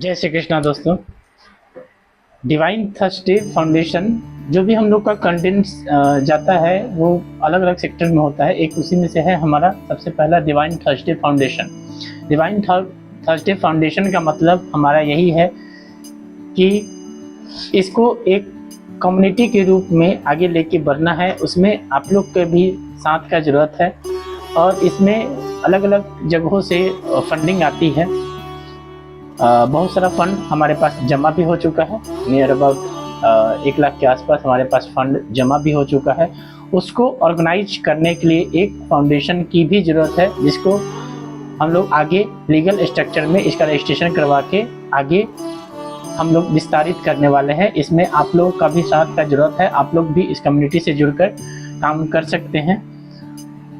जय श्री कृष्णा दोस्तों। Divine Thursday foundation जो भी हम लोग का कंटेंट जाता है वो अलग अलग सेक्टर में होता है। एक उसी में से है हमारा सबसे पहला divine Thursday foundation. Divine Thursday foundation का मतलब हमारा यही है कि इसको एक कम्युनिटी के रूप में आगे लेके बढ़ना है। उसमें आप लोग के भी साथ का ज़रूरत है और इसमें अलग अलग जगहों से फंडिंग आती है। बहुत सारा फंड हमारे पास जमा भी हो चुका है। नियर अबाउट 1 लाख के आसपास हमारे पास फंड जमा भी हो चुका है। उसको ऑर्गेनाइज करने के लिए एक फाउंडेशन की भी ज़रूरत है, जिसको हम लोग आगे लीगल स्ट्रक्चर में इसका रजिस्ट्रेशन करवा के आगे हम लोग विस्तारित करने वाले हैं। इसमें आप लोग का भी साथ का ज़रूरत है। आप लोग भी इस कम्युनिटी से जुड़कर काम कर सकते हैं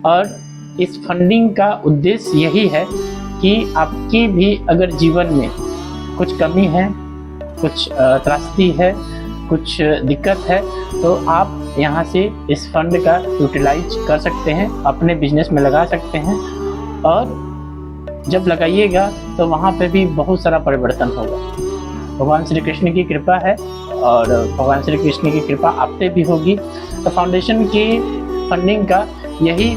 और इस फंडिंग का उद्देश्य यही है कि आपकी भी अगर जीवन में कुछ कमी है, कुछ त्रासदी है, कुछ दिक्कत है, तो आप यहाँ से इस फंड का यूटिलाइज कर सकते हैं, अपने बिजनेस में लगा सकते हैं और जब लगाइएगा तो वहाँ पे भी बहुत सारा परिवर्तन होगा। भगवान श्री कृष्ण की कृपा है और भगवान श्री कृष्ण की कृपा आप पे भी होगी। तो फाउंडेशन की फंडिंग का यही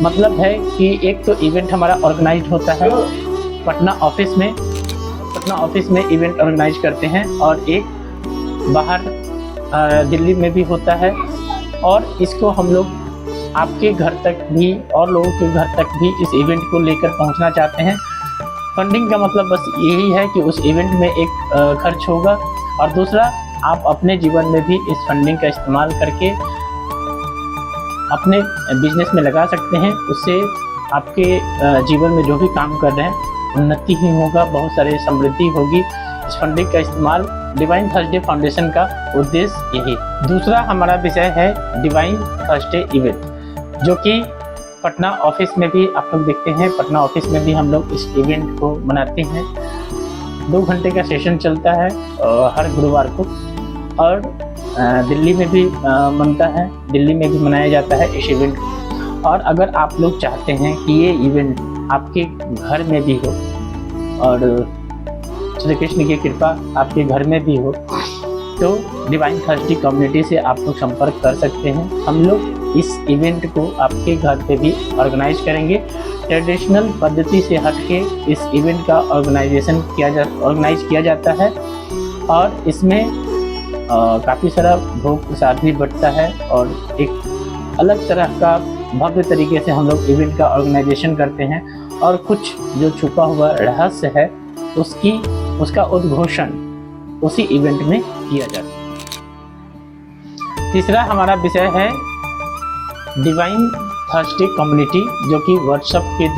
मतलब है कि एक तो इवेंट हमारा ऑर्गेनाइज होता है पटना ऑफिस में इवेंट ऑर्गेनाइज करते हैं और एक बाहर दिल्ली में भी होता है और इसको हम लोग आपके घर तक भी और लोगों के घर तक भी इस इवेंट को लेकर पहुंचना चाहते हैं। फंडिंग का मतलब बस यही है कि उस इवेंट में एक खर्च होगा और दूसरा आप अपने जीवन में भी इस फंडिंग का इस्तेमाल करके अपने बिजनेस में लगा सकते हैं। उससे आपके जीवन में जो भी काम कर रहे हैं उन्नति ही होगा, बहुत सारी समृद्धि होगी। इस फंडिंग का इस्तेमाल डिवाइन थर्सडे फाउंडेशन का उद्देश्य यही। दूसरा हमारा विषय है डिवाइन थर्सडे इवेंट, जो कि पटना ऑफिस में भी आप लोग देखते हैं। पटना ऑफिस में भी हम लोग इस इवेंट को मनाते हैं। 2 घंटे का सेशन चलता है हर गुरुवार को और दिल्ली में भी बनता है, दिल्ली में भी मनाया जाता है इस इवेंट। और अगर आप लोग चाहते हैं कि ये इवेंट आपके घर में भी हो और श्री कृष्ण की कृपा आपके घर में भी हो, तो डिवाइन थर्सडे कम्युनिटी से आप लोग संपर्क कर सकते हैं। हम लोग इस इवेंट को आपके घर पे भी ऑर्गेनाइज करेंगे। ट्रेडिशनल पद्धति से हटके इस इवेंट का ऑर्गेनाइज किया जाता है और इसमें काफ़ी सारा भोग प्रसाद भी बढ़ता है और एक अलग तरह का भव्य तरीके से हम लोग इवेंट का ऑर्गेनाइजेशन करते हैं और कुछ जो छुपा हुआ रहस्य है उसका उद्घोषण उसी इवेंट में किया जाता है। तीसरा हमारा विषय है डिवाइन थर्सडे कम्युनिटी, जो कि व्हाट्सएप के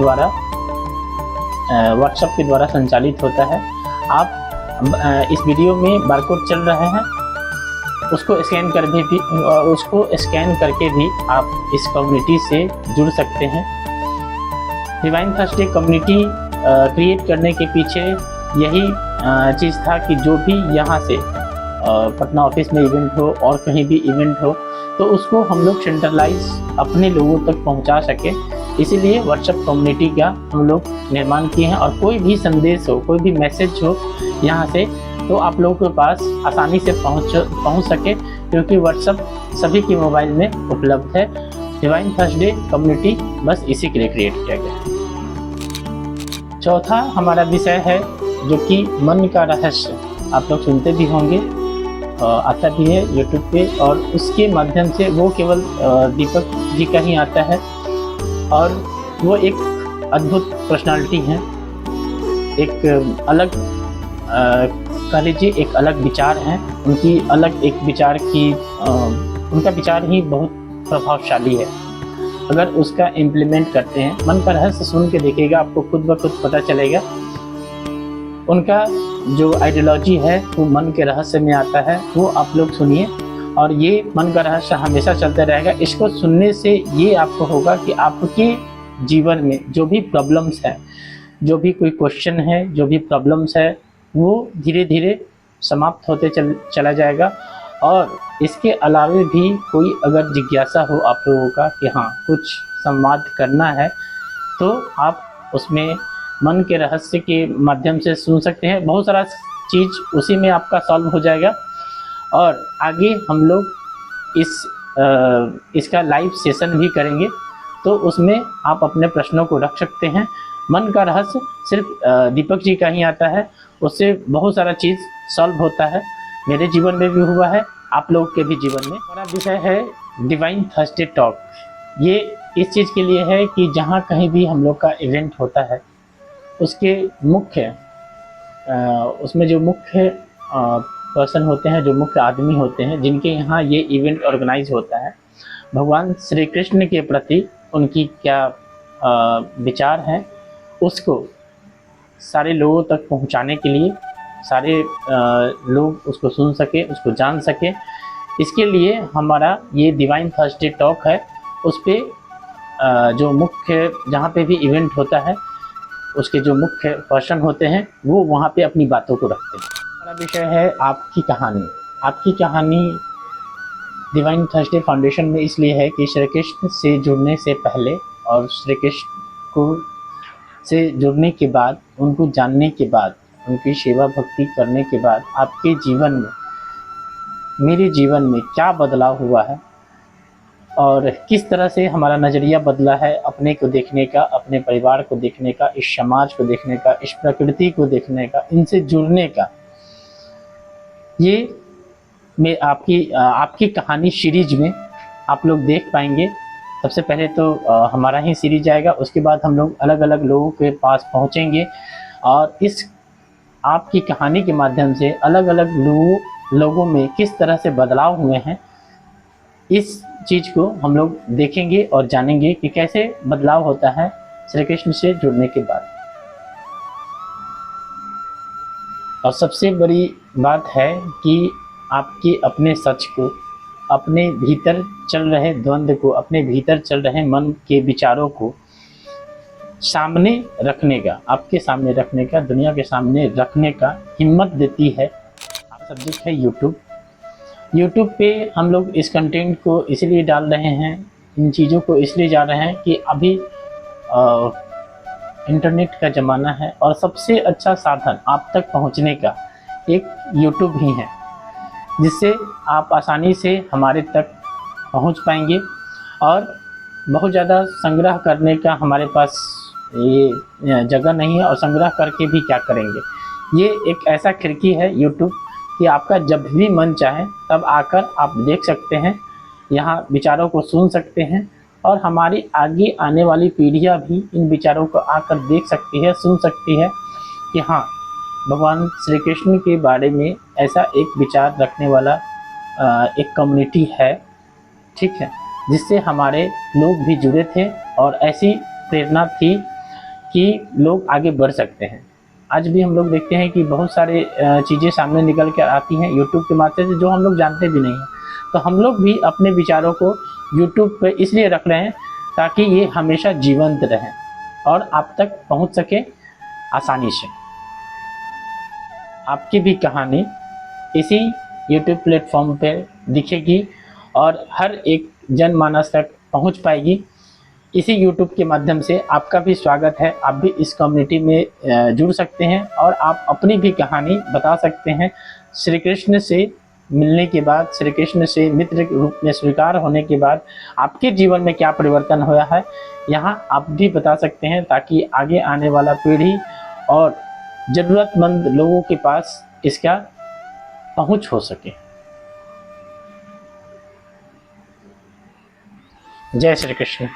द्वारा संचालित होता है। आप इस वीडियो में बारकोड चल रहे हैं, उसको स्कैन करके भी आप इस कम्युनिटी से जुड़ सकते हैं। डिवाइन थर्सडे कम्युनिटी क्रिएट करने के पीछे यही चीज़ था कि जो भी यहाँ से पटना ऑफिस में इवेंट हो और कहीं भी इवेंट हो तो उसको हम लोग सेंट्रलाइज अपने लोगों तक पहुँचा सके। इसीलिए व्हाट्सएप कम्युनिटी का हम लोग निर्माण किए हैं और कोई भी संदेश हो, कोई भी मैसेज हो यहाँ से, तो आप लोगों के पास आसानी से पहुँच सके, क्योंकि व्हाट्सएप सभी के मोबाइल में उपलब्ध है। डिवाइन थर्सडे कम्युनिटी बस इसी के लिए क्रिएट किया गया है। चौथा हमारा विषय है जो कि मन का रहस्य। आप लोग सुनते भी होंगे, आता भी है यूट्यूब पे और उसके माध्यम से वो केवल दीपक जी का ही आता है और वो एक अद्भुत पर्सनालिटी है। एक अलग कह लीजिए एक अलग विचार हैं उनकी, अलग एक विचार की उनका विचार ही बहुत प्रभावशाली है। अगर उसका इम्प्लीमेंट करते हैं, मन का रहस्य सुन के देखिएगा, आपको खुद ब खुद पता चलेगा। उनका जो आइडियोलॉजी है वो मन के रहस्य में आता है, वो आप लोग सुनिए और ये मन का रहस्य हमेशा चलता रहेगा। इसको सुनने से ये आपको होगा कि आपके जीवन में जो भी प्रॉब्लम्स है, जो भी कोई क्वेश्चन है, जो भी प्रॉब्लम्स है, वो धीरे धीरे समाप्त होते चला जाएगा। और इसके अलावे भी कोई अगर जिज्ञासा हो आप लोगों का कि हाँ कुछ संवाद करना है, तो आप उसमें मन के रहस्य के माध्यम से सुन सकते हैं। बहुत सारा चीज़ उसी में आपका सॉल्व हो जाएगा। और आगे हम लोग इसका लाइव सेशन भी करेंगे, तो उसमें आप अपने प्रश्नों को रख सकते हैं। मन का रहस्य सिर्फ दीपक जी का ही आता है, उससे बहुत सारा चीज़ सॉल्व होता है। मेरे जीवन में भी हुआ है, आप लोगों के भी जीवन में। हमारा विषय है डिवाइन थर्सडे टॉक। ये इस चीज़ के लिए है कि जहाँ कहीं भी हम लोग का इवेंट होता है, उसके उसमें जो मुख्य पर्सन होते हैं, जो मुख्य आदमी होते हैं, जिनके यहाँ ये इवेंट ऑर्गेनाइज होता है, भगवान श्री कृष्ण के प्रति उनकी क्या विचार हैं, उसको सारे लोगों तक पहुंचाने के लिए, सारे लोग उसको सुन सके, उसको जान सके, इसके लिए हमारा ये डिवाइन थर्सडे टॉक है। उस पर जो मुख्य, जहाँ पे भी इवेंट होता है, उसके जो मुख्य पर्सन होते हैं वो वहाँ पे अपनी बातों को रखते हैं। हमारा विषय है आपकी कहानी। आपकी कहानी डिवाइन थर्सडे फाउंडेशन में इसलिए है कि श्री कृष्ण से जुड़ने से पहले और श्री कृष्ण को से जुड़ने के बाद, उनको जानने के बाद, उनकी सेवा भक्ति करने के बाद आपके जीवन में, मेरे जीवन में क्या बदलाव हुआ है और किस तरह से हमारा नज़रिया बदला है अपने को देखने का, अपने परिवार को देखने का, इस समाज को देखने का, इस प्रकृति को देखने का, इनसे जुड़ने का, ये मैं आपकी कहानी सीरीज में आप लोग देख पाएंगे। सबसे पहले तो हमारा ही सीरीज आएगा, उसके बाद हम लोग अलग अलग लोगों के पास पहुंचेंगे और इस आपकी कहानी के माध्यम से अलग अलग लोगों में किस तरह से बदलाव हुए हैं, इस चीज़ को हम लोग देखेंगे और जानेंगे कि कैसे बदलाव होता है श्री कृष्ण से जुड़ने के बाद। और सबसे बड़ी बात है कि आपके अपने सच को, अपने भीतर चल रहे द्वंद्व को, अपने भीतर चल रहे मन के विचारों को सामने रखने का, आपके सामने रखने का, दुनिया के सामने रखने का हिम्मत देती है। सब्जेक्ट है यूट्यूब पे हम लोग इस कंटेंट को इसलिए डाल रहे हैं, इन चीज़ों को इसलिए जा रहे हैं कि अभी इंटरनेट का ज़माना है और सबसे अच्छा साधन आप तक पहुंचने का एक यूट्यूब ही है, जिससे आप आसानी से हमारे तक पहुंच पाएंगे। और बहुत ज़्यादा संग्रह करने का हमारे पास ये जगह नहीं है, और संग्रह करके भी क्या करेंगे। ये एक ऐसा खिड़की है यूट्यूब कि आपका जब भी मन चाहे तब आकर आप देख सकते हैं, यहाँ विचारों को सुन सकते हैं, और हमारी आगे आने वाली पीढ़ियाँ भी इन विचारों को आकर देख सकती है, सुन सकती है कि हाँ, भगवान श्री कृष्ण के बारे में ऐसा एक विचार रखने वाला एक कम्युनिटी है, ठीक है, जिससे हमारे लोग भी जुड़े थे और ऐसी प्रेरणा थी कि लोग आगे बढ़ सकते हैं। आज भी हम लोग देखते हैं कि बहुत सारे चीज़ें सामने निकल कर आती हैं यूट्यूब के माध्यम से, जो हम लोग जानते भी नहीं हैं। तो हम लोग भी अपने विचारों को यूट्यूब पे इसलिए रख रहे हैं ताकि ये हमेशा जीवंत रहें और आप तक पहुंच सके आसानी से। आपकी भी कहानी इसी यूट्यूब प्लेटफॉर्म पे दिखेगी और हर एक जनमानस तक पहुंच पाएगी। इसी यूट्यूब के माध्यम से आपका भी स्वागत है, आप भी इस कम्युनिटी में जुड़ सकते हैं और आप अपनी भी कहानी बता सकते हैं। श्री कृष्ण से मिलने के बाद, श्री कृष्ण से मित्र के रूप में स्वीकार होने के बाद आपके जीवन में क्या परिवर्तन हुआ है, यहाँ आप भी बता सकते हैं, ताकि आगे आने वाला पीढ़ी और ज़रूरतमंद लोगों के पास इसका पहुँच हो सके। जय श्री कृष्ण।